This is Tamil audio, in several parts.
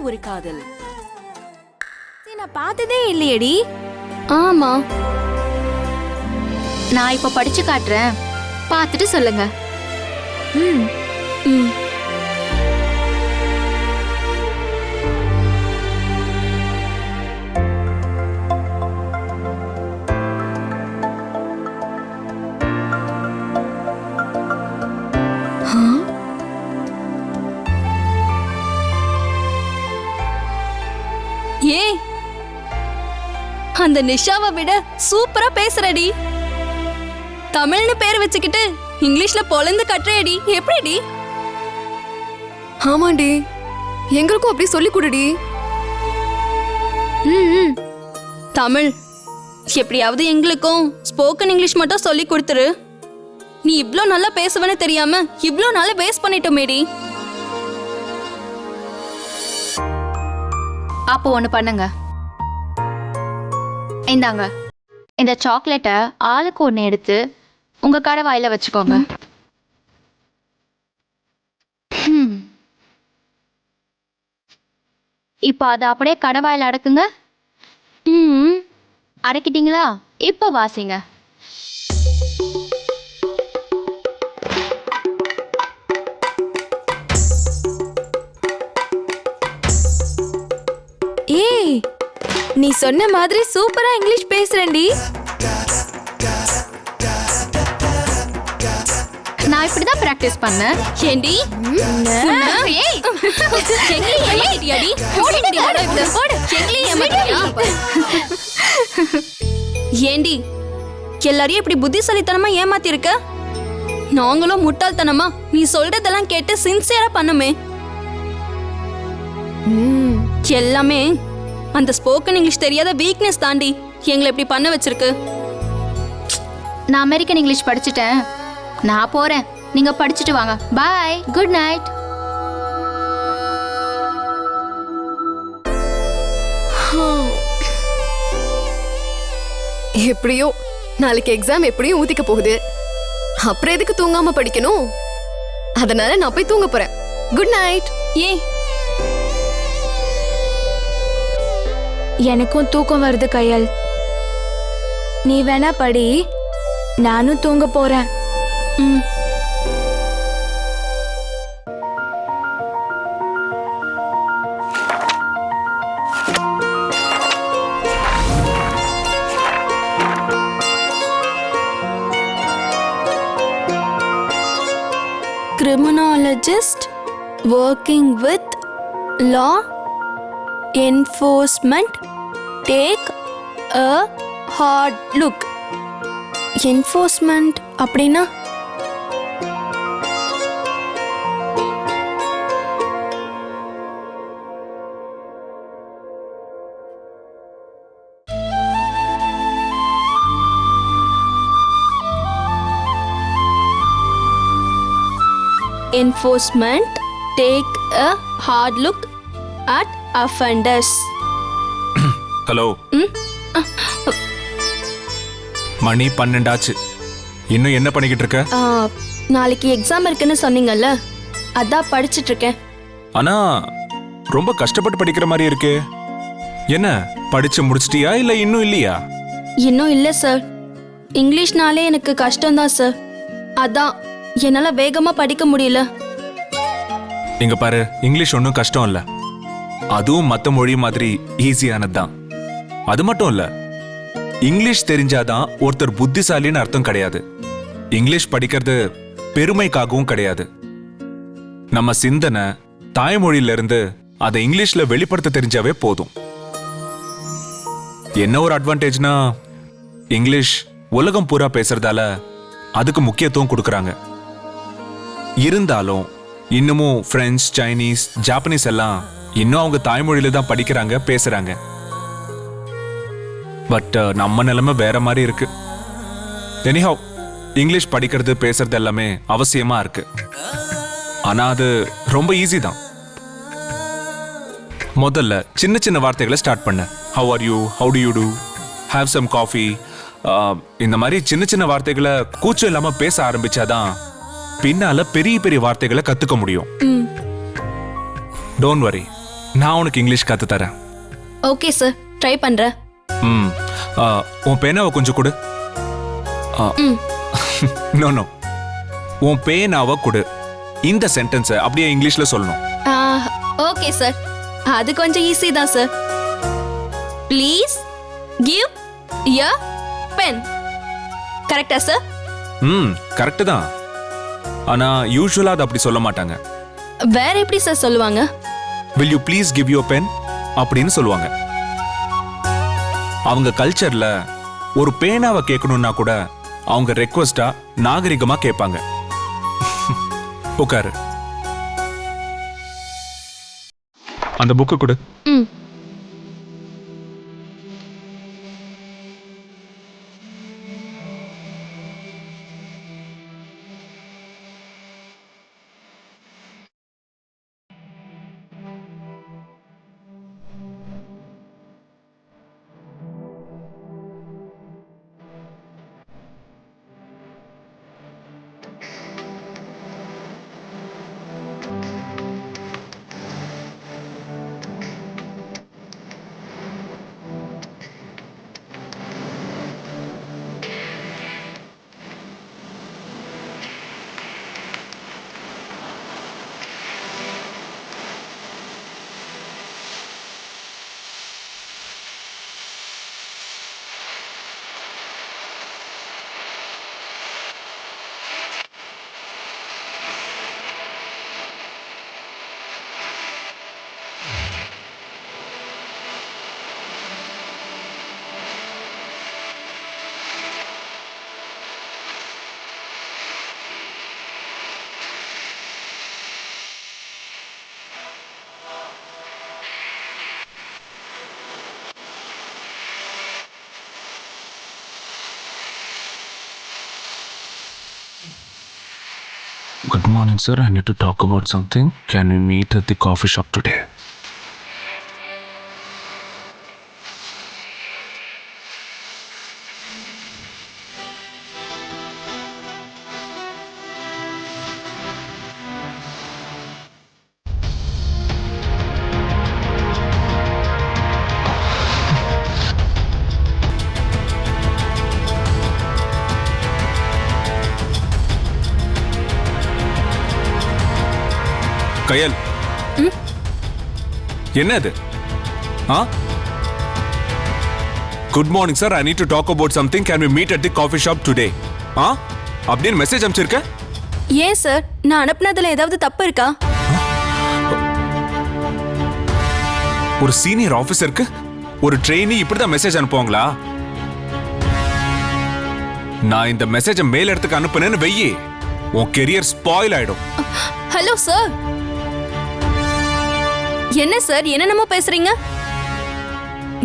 ஒரு காதல். நான் பார்த்ததே இல்லையடி. ஆமா, நான் இப்ப படிச்சு காட்டுறேன், பார்த்துட்டு சொல்லுங்க. ம் ம். ஏ, அந்த நிஷாவை விட சூப்பரா பேசுறடி. தமிழ்னு பேர் வச்சுக்கிட்டு இங்கிலீஷ்ல பொலந்து கட்டுறடி. எப்படிடி? ஆமாண்டி, எங்களுக்கும் அப்படி சொல்லி கொடுடி. ம், தமிழ் எப்படியாவது எங்களுக்கும் ஸ்போக்கன் இங்கிலீஷ் மட்டும் சொல்லி கொடுத்துரு. நீ இவ்ளோ நல்லா பேசுவன்னு தெரியாம இவ்ளோ நாளா பேஸ் பண்ணிட்டோமேடி. அப்போ ஒண்ணு பண்ணுங்க, இந்தாங்க இந்த சாக்லேட்டை ஆளுக்கு ஒன்று எடுத்து உங்க கடை வாயில வச்சுக்கோங்க. இப்போ அதை அப்படியே கடை வாயில அடக்குங்க. அடக்கிட்டீங்களா? இப்போ வாசிங்க. ஏய், நீ சொன்ன மாதிரி சூப்பரா இங்கிலீஷ் பேசுறேன்டி. நான் இப்படிதான் பிராக்டிஸ் பண்ணேன். ஏண்டி? ஏய், எங்களி ஏமாத்திட்டியாடி? ஏண்டி, எல்லாரையும் இப்படி புத்திசாலித்தனமா ஏமாத்தி இருக்க? நாங்களும் முட்டாள்தனமா நீ சொல்றதெல்லாம் கேட்டு சின்சியரா பண்ணுமே. எல்லாமே அந்த ஸ்போக்கன் இங்கிலீஷ் தெரியாத வீக்னஸ் தாண்டி எங்களை இப்படி பண்ண வச்சிருக்கு. நான் அமெரிக்கன் இங்கிலீஷ் படிச்சுட்டேன், நான் போறேன். நீங்க படிச்சுட்டு வாங்க. பாய், குட் நைட். எப்படியோ நாளைக்கு எக்ஸாம் எப்படியும் ஊத்திக்க போகுது. அப்புறம் எதுக்கு தூங்காம படிக்கணும்? அதனால நான் போய் தூங்க போறேன். Good night. ஏய், எனக்கும் தூக்கம் வருது கயல். நீ வேணா படி, நானும் தூங்க போறேன். Criminologist working with law enforcement take a hard look. Enforcement அப்படின்னா? Enforcement take a hard look at offenders. Hello, மணி 12 ஆச்சு. இன்னும் என்ன பண்ணிக்கிட்டு இருக்க? நாளைக்கு எக்ஸாம் இருக்குன்னு சொன்னீங்கல்ல, அதான் படிச்சிட்டு இருக்கேன். ஆனா ரொம்ப கஷ்டப்பட்டு படிக்கிற மாதிரி இருக்கே. என்ன படிச்சு முடிச்சிட்டியா இல்ல இன்னும் இல்லையா? இன்னும் இல்ல சார். இங்கிலீஷ்னாலே எனக்கு கஷ்டம்தான் சார். அதான் என்னால வேகமா படிக்க முடியல. இங்க பாரு, இங்கிலீஷ் ஒன்றும் கஷ்டம் இல்ல. அதுவும் மத்த மொழி மாதிரி ஈஸியானது தான். அது மட்டும் இல்ல, இங்கிலீஷ் தெரிஞ்சாதான் ஒருத்தர் புத்திசாலின்னு அர்த்தம் கிடையாது. இங்கிலீஷ் படிக்கிறது பெருமைக்காகவும் கிடையாது. நம்ம சிந்தனை தாய்மொழியில இருந்து அதை இங்கிலீஷ்ல வெளிப்படுத்த தெரிஞ்சாவே போதும். என்ன ஒரு அட்வான்டேஜ்னா, இங்கிலீஷ் உலகம் பூரா பேசுறதால அதுக்கு முக்கியத்துவம் கொடுக்கறாங்க. இருந்தாலும் இன்னமும் பிரெஞ்சு, சைனீஸ், ஜாப்பனீஸ் எல்லாம் இன்னும் அவங்க தாய்மொழியில தான் படிக்கிறாங்க, பேசுறாங்க. பட் நம்ம நிலைமை வேற மாதிரி இருக்கு. எனிஹவ், இங்கிலீஷ் படிக்கிறது பேசுறது எல்லாமே அவசியமா இருக்கு. ஆனா அது ரொம்ப ஈஸி தான். முதல்ல சின்ன சின்ன வார்த்தைகளை ஸ்டார்ட் பண்ண. How are you, how do you do, have some coffee, இந்த மாதிரி சின்ன சின்ன வார்த்தைகளை கூச்சம் இல்லாம பேச ஆரம்பிச்சாதான் பின்னால பெரிய பெரிய வார்த்தைகளை கத்துக்க முடியும். டோன்ட் வரி, நான் உனக்கு இங்கிலீஷ் கத்து தரேன். ஓகே சார், ட்ரை பண்றேன். ம் உன் பேனாவை கொஞ்சம் கொடு. நோ நோ, உன் பேனாவை கொடு. இந்த சென்டென்ஸை அப்படியே இங்கிலீஷ்ல சொல்லணும். ஓகே சார், அது கொஞ்சம் ஈஸி தான் sir. Please give a pen. கரெக்டா சார்? கரெக்ட் தான். ஆனா யூசுவலா அது அப்படி சொல்ல மாட்டாங்க. வேற எப்படி சார் சொல்லுவாங்க? will you please give your pen அப்படின்னு சொல்லுவாங்க. அவங்க கல்ச்சர்ல ஒரு பேனாவை கேட்கணும்னா கூட அவங்க ரெக்வஸ்டா நாகரிகமா கேட்பாங்க. உட்காரு. அந்த புக்கு கொடு. ம். Good morning, sir. I need to talk about something. Can we meet at the coffee shop today? Kayal, என்ன இது? Good morning sir, I need to talk about something. Can we meet at the coffee shop today? அப்படின்னு மெசேஜ் அனுப்பிச்சிருக்க. ஏன் சார், நான் அனுப்புனதுல ஏதாவது தப்பு இருக்கா? ஒரு சீனியர் ஆபீசருக்கு ஒரு ட்ரெயினி இப்படிதான் மெசேஜ் அனுப்புவாங்களா? நான் இந்த மெசேஜை மேல் இடத்துக்கு அனுப்புனேன்னு வெய்யே, உன் கெரியர் ஸ்பாயில் ஆயிடும். ஹலோ சார், என்ன சார் என்னென்னமோ பேசுறீங்க?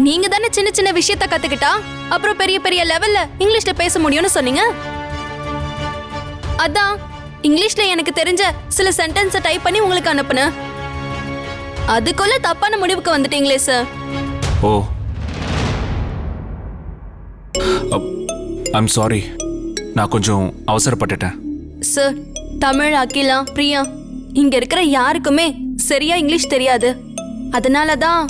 நீங்க தானே சின்ன சின்ன விஷயத்த கத்துக்கிட்டா அப்புறம் பெரிய பெரிய லெவல்ல இங்கிலீஷ்ல பேச முடியும்னு சொன்னீங்க. அதான் இங்கிலீஷ்ல எனக்கு தெரிஞ்ச சில சென்டென்ஸை டைப் பண்ணி உங்களுக்கு அனுப்புனேன். அதுக்குள்ள தப்பான முடிவுக்கு வந்துட்டீங்களே சார். ஓ, ஐம் சாரி, நான் கொஞ்சம் அவசரப்பட்டுட்டேன். சார், தமிழ், அகிலா, பிரியா இங்க இருக்கிற யாருக்குமே சரியா இங்கிலீஷ் தெரியாது. அதனால தான்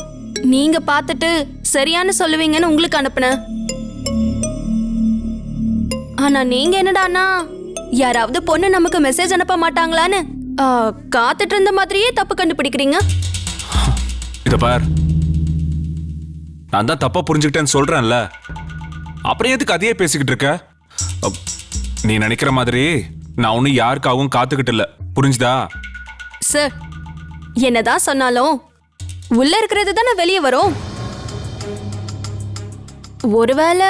நீங்க பார்த்துட்டு சரியானு சொல்லுவீங்கன்னு உங்களுக்கு அனுப்புனேன். ஆனா நீங்க என்னடானா யாராவது பொண்ணு நமக்கு மெசேஜ் அனுப்ப மாட்டாங்களான்னு காத்துட்டு இருந்த மாதிரியே தப்பு கண்டுபிடிக்கிறீங்க. இத பார், நான் தான் தப்பா புரிஞ்சுக்கிட்டேன்னு சொல்றேன்ல, அப்புறம் எதுக்கு அதையே பேசிக்கிட்டு இருக்க? நீ நினைக்கிற மாதிரி நான் ஒன்னும் யாருக்காகவும் காத்துக்கிட்டு இல்ல, புரிஞ்சுதா? சார், என்னதான் சொன்னாலும் உள்ள இருக்கிறது தானே வெளியே வரும். ஒருவேளை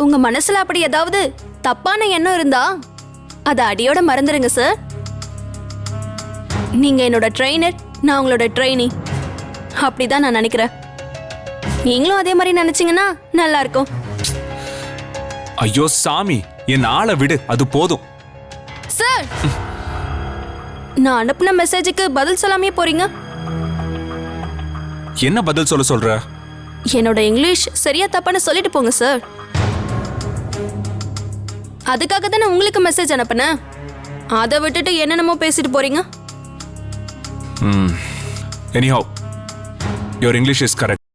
உங்க மனசுல அப்படி ஏதாவது தப்பான எண்ணம் இருந்தா அதை அடியோட மறந்துடுங்க சார். நீங்க என்னோட ட்ரெயினர், நான் உங்களோட ட்ரெயினி. அப்படிதான் நான் நினைக்கிறேன். நீங்களும் அதே மாதிரி நினைச்சீங்கன்னா நல்லா இருக்கும். ஐயோ சாமி, என் ஆளை விடு, அது போதும். சார், நான் அனுப்புன மெசேஜுக்கு பதில் சொல்லாமே போறீங்க. என்ன பதில் சொல்ற? என்னோட இங்கிலீஷ் சரியா தப்பான்னு சொல்லிட்டு போங்க சார். அதுக்காக தானே உங்களுக்கு மெசேஜ் அனுப்புனேன். அதை விட்டுட்டு என்னென்னமோ பேசிட்டு போறீங்க. Anyhow, your English is correct.